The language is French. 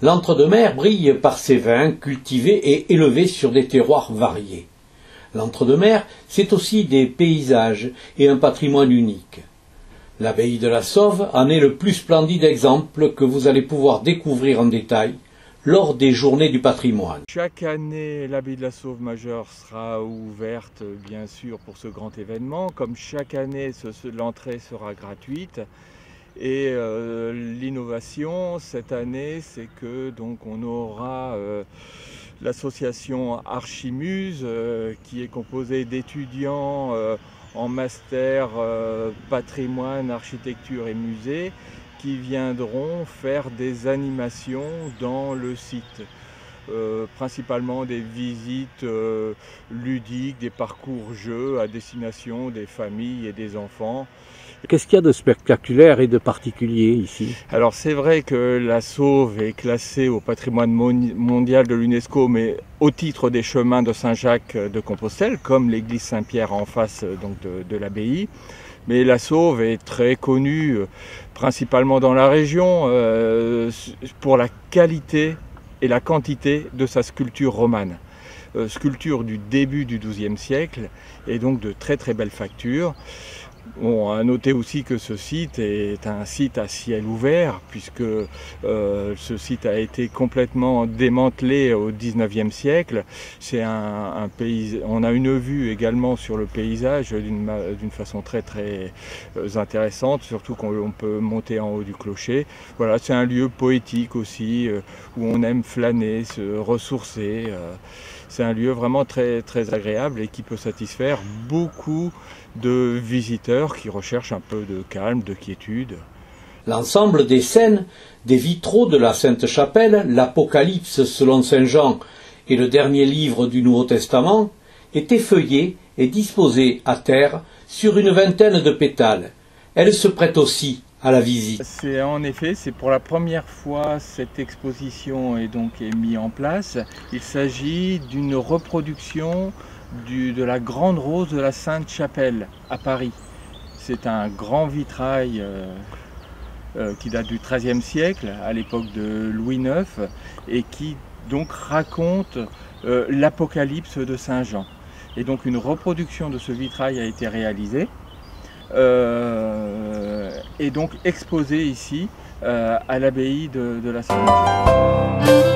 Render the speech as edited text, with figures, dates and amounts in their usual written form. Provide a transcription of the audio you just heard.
L'Entre-deux-Mers brille par ses vins cultivés et élevés sur des terroirs variés. L'Entre-deux-Mers, c'est aussi des paysages et un patrimoine unique. L'abbaye de la Sauve en est le plus splendide exemple que vous allez pouvoir découvrir en détail lors des Journées du patrimoine. Chaque année, l'abbaye de la Sauve majeure sera ouverte, bien sûr, pour ce grand événement. Comme chaque année, l'entrée sera gratuite. Et l'innovation cette année, c'est que donc on aura l'association Archimuse, qui est composée d'étudiants en master patrimoine, architecture et musée, qui viendront faire des animations dans le site. Principalement des visites ludiques, des parcours jeux à destination des familles et des enfants. Qu'est-ce qu'il y a de spectaculaire et de particulier ici? Alors c'est vrai que la Sauve est classée au patrimoine mondial de l'UNESCO, mais au titre des chemins de Saint-Jacques de Compostelle, comme l'église Saint-Pierre en face donc de l'abbaye. Mais la Sauve est très connue, principalement dans la région, pour la qualité et la quantité de sa sculpture romane. Sculpture du début du XIIe siècle et donc de très très belle facture. Bon, à noter aussi que ce site est un site à ciel ouvert, puisque ce site a été complètement démantelé au XIXe siècle. C'est un pays, on a une vue également sur le paysage d'une façon très très intéressante, surtout qu'on peut monter en haut du clocher. Voilà, c'est un lieu poétique aussi, où on aime flâner, se ressourcer. C'est un lieu vraiment très très agréable et qui peut satisfaire beaucoup de visiteurs qui recherchent un peu de calme, de quiétude. L'ensemble des scènes, des vitraux de la Sainte-Chapelle, l'Apocalypse selon Saint Jean et le dernier livre du Nouveau Testament, est effeuillé et disposé à terre sur une vingtaine de pétales. Elle se prête aussi à la visite. En effet, c'est pour la première fois cette exposition est mise en place. Il s'agit d'une reproduction de la Grande Rose de la Sainte-Chapelle à Paris. C'est un grand vitrail qui date du XIIIe siècle, à l'époque de Louis IX, et qui donc raconte l'Apocalypse de Saint Jean. Et donc une reproduction de ce vitrail a été réalisée et donc exposée ici à l'abbaye de la Sauve.